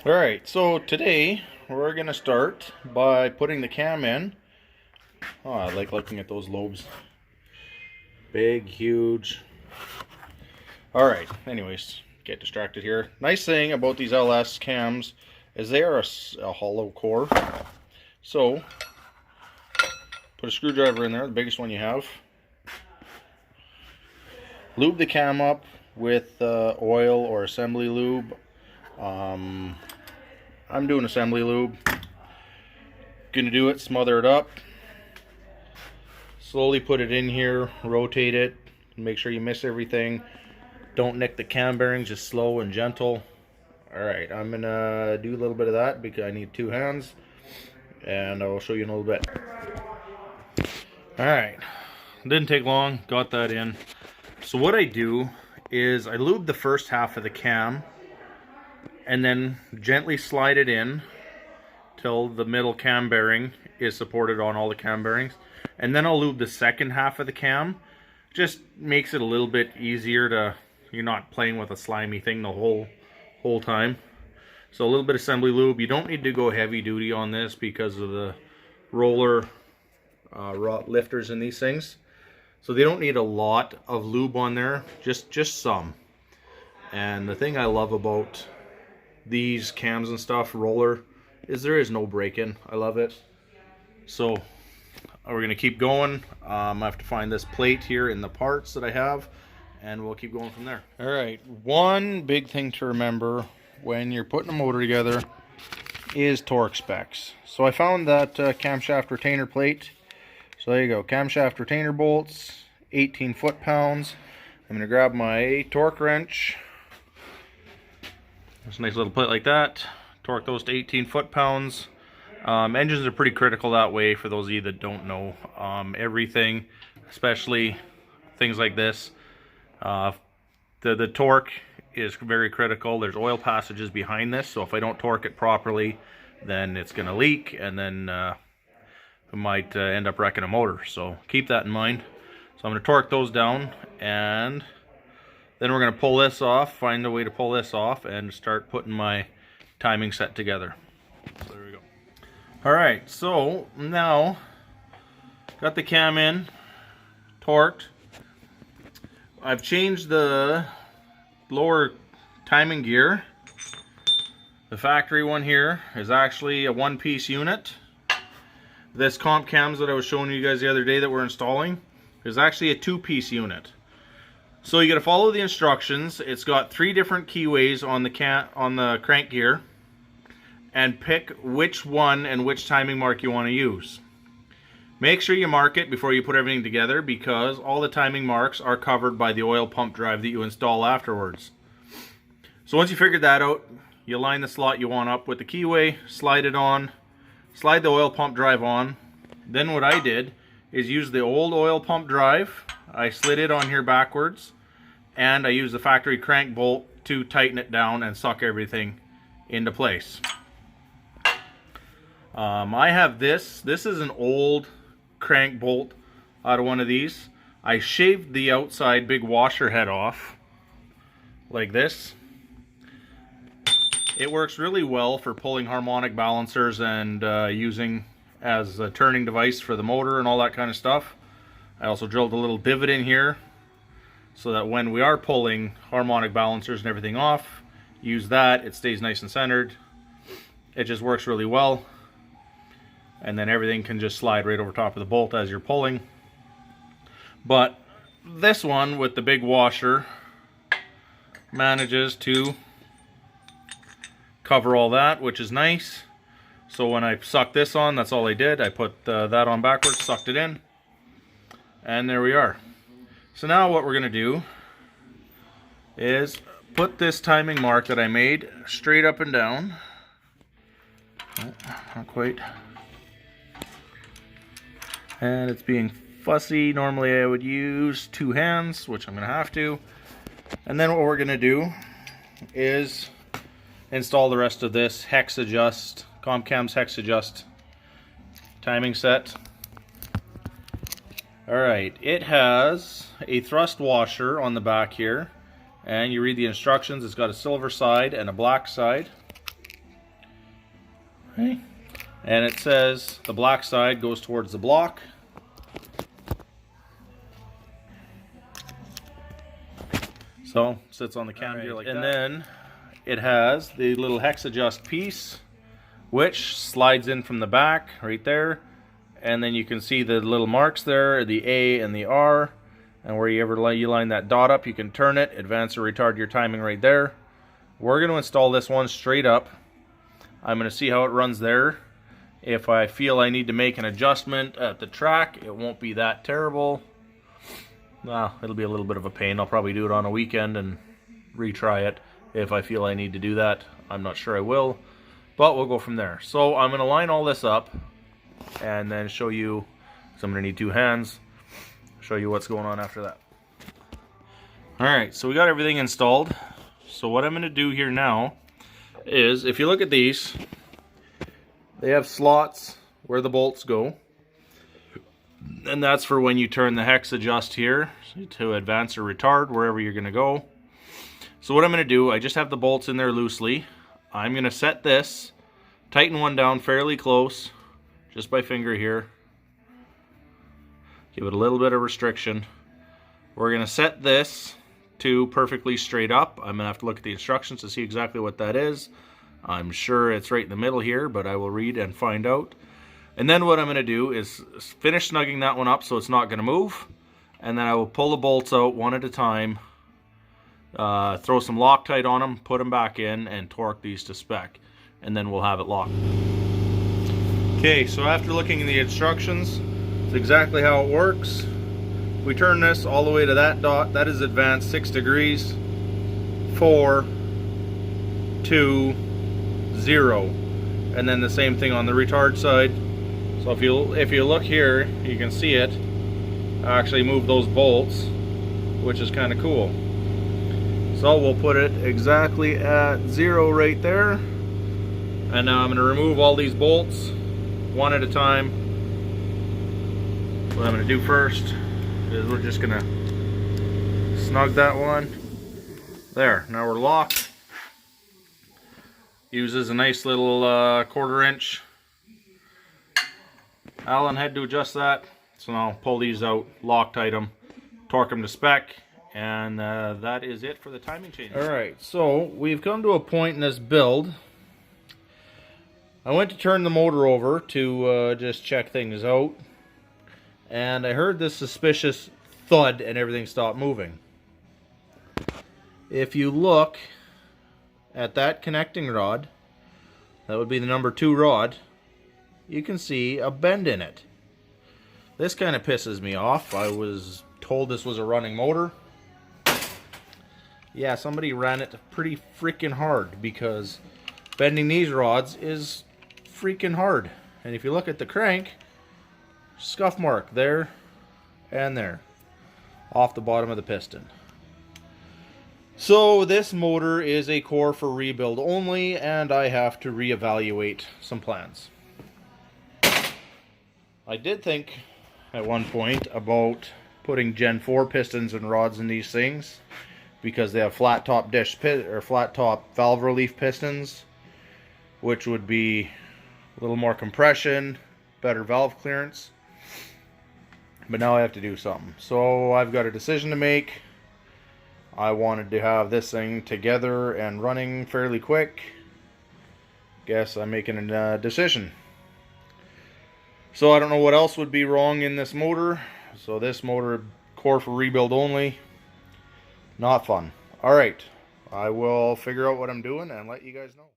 Alright, so today we're going to start by putting the cam in. Oh, I like looking at those lobes. Big, huge. Alright, anyways, get distracted here. Nice thing about these LS cams is they are a hollow core. So, put a screwdriver in there, the biggest one you have. Lube the cam up with oil or assembly lube. I'm doing assembly lube. Gonna do it, smother it up. Slowly put it in here, rotate it, make sure you miss everything. Don't nick the cam bearings, just slow and gentle. Alright, I'm gonna do a little bit of that because I need two hands. And I will show you in a little bit. Alright, didn't take long, got that in. So what I do is I lube the first half of the cam and then gently slide it in till the middle cam bearing is supported on all the cam bearings, and then I'll lube the second half of the cam. Just makes it a little bit easier to, you're not playing with a slimy thing the whole time. So a little bit of assembly lube. You don't need to go heavy duty on this because of the roller lifters in these things, so they don't need a lot of lube on there, just some. And the thing I love about these cams and stuff, roller, is there is no break-in. I love it. So we're gonna keep going. I have to find this plate here in the parts that I have, and we'll keep going from there. All right, one big thing to remember when you're putting a motor together is torque specs. So I found that camshaft retainer plate. So there you go, camshaft retainer bolts, 18 foot-pounds. I'm gonna grab my torque wrench. It's a nice little plate like that. Torque those to 18 foot-pounds. Engines are pretty critical that way, for those of you that don't know. Everything, especially things like this, the torque is very critical. There's oil passages behind this, so if I don't torque it properly, then it's going to leak, and then I might end up wrecking a motor. So keep that in mind. So I'm going to torque those down, and then we're going to pull this off, find a way to pull this off, and start putting my timing set together. So there we go. Alright, so now got the cam in, torqued. I've changed the lower timing gear. The factory one here is actually a one-piece unit. This comp cams that I was showing you guys the other day that we're installing is actually a two-piece unit. So you got to follow the instructions. It's got 3 different keyways on the crank gear, and pick which one and which timing mark you want to use. Make sure you mark it before you put everything together, because all the timing marks are covered by the oil pump drive that you install afterwards. So once you figured that out, you line the slot you want up with the keyway, slide it on, slide the oil pump drive on. Then what I did is use the old oil pump drive. I slid it on here backwards, and I used the factory crank bolt to tighten it down and suck everything into place. I have this. This is an old crank bolt out of one of these. I shaved the outside big washer head off like this. It works really well for pulling harmonic balancers and using as a turning device for the motor and all that kind of stuff. I also drilled a little divot in here so that when we are pulling harmonic balancers and everything off, use that, it stays nice and centered. It just works really well. And then everything can just slide right over top of the bolt as you're pulling. But this one with the big washer manages to cover all that, which is nice. So when I sucked this on, that's all I did. I put that on backwards, sucked it in, and there we are. So now what we're going to do is put this timing mark that I made straight up and down. Oh, not quite. And it's being fussy. Normally I would use 2 hands, which I'm going to have to. And then what we're going to do is install the rest of this hex adjust, CompCam's hex adjust timing set. Alright, it has a thrust washer on the back here, and you read the instructions. It's got a silver side and a black side. Okay. And it says the black side goes towards the block. So sits on the cam gear like that. And then it has the little hex adjust piece, which slides in from the back right there. And then you can see the little marks there, the A and the R. And where you line that dot up, you can turn it, advance or retard your timing right there. We're going to install this one straight up. I'm going to see how it runs there. If I feel I need to make an adjustment at the track, it won't be that terrible. Well, it'll be a little bit of a pain. I'll probably do it on a weekend and retry it if I feel I need to do that. I'm not sure I will, but we'll go from there. So I'm going to line all this up and then show you, so I'm going to need two hands, show you what's going on after that. Alright, so we got everything installed. So what I'm going to do here now is, if you look at these, they have slots where the bolts go. And that's for when you turn the hex adjust here to advance or retard, wherever you're going to go. So what I'm going to do, I just have the bolts in there loosely. I'm going to set this, tighten one down fairly close, just by finger here. Give it a little bit of restriction. We're going to set this to perfectly straight up. I'm going to have to look at the instructions to see exactly what that is. I'm sure it's right in the middle here, but I will read and find out. And then what I'm going to do is finish snugging that one up so it's not going to move. And then I will pull the bolts out one at a time, throw some Loctite on them, put them back in, and torque these to spec. And then we'll have it locked. Okay, so after looking at the instructions, it's exactly how it works. We turn this all the way to that dot. That is advanced 6 degrees. 4, 2, 0. And then the same thing on the retard side. So if you look here, you can see it. I actually moved those bolts, which is kind of cool. So we'll put it exactly at 0 right there. And now I'm going to remove all these bolts one at a time. What I'm going to do first is we're just going to snug that one. There, now we're locked. Uses a nice little 1/4 inch Allen head to adjust that. So now I'll pull these out, Loctite them, torque them to spec, and that is it for the timing change. Alright, so we've come to a point in this build. I went to turn the motor over to just check things out, and I heard this suspicious thud and everything stopped moving. If you look at that connecting rod, that would be the number 2 rod, you can see a bend in it. This kind of pisses me off. I was told this was a running motor. Yeah, somebody ran it pretty freaking hard, because bending these rods is freaking hard. And if you look at the crank, scuff mark there and there off the bottom of the piston. So this motor is a core for rebuild only, and I have to reevaluate some plans. I did think at one point about putting Gen 4 pistons and rods in these things, because they have flat top dish or flat top valve relief pistons, which would be a little more compression, better valve clearance. But now I have to do something. So I've got a decision to make. I wanted to have this thing together and running fairly quick. Guess I'm making a decision. So I don't know what else would be wrong in this motor. So this motor, core for rebuild only. Not fun. Alright, I will figure out what I'm doing and let you guys know.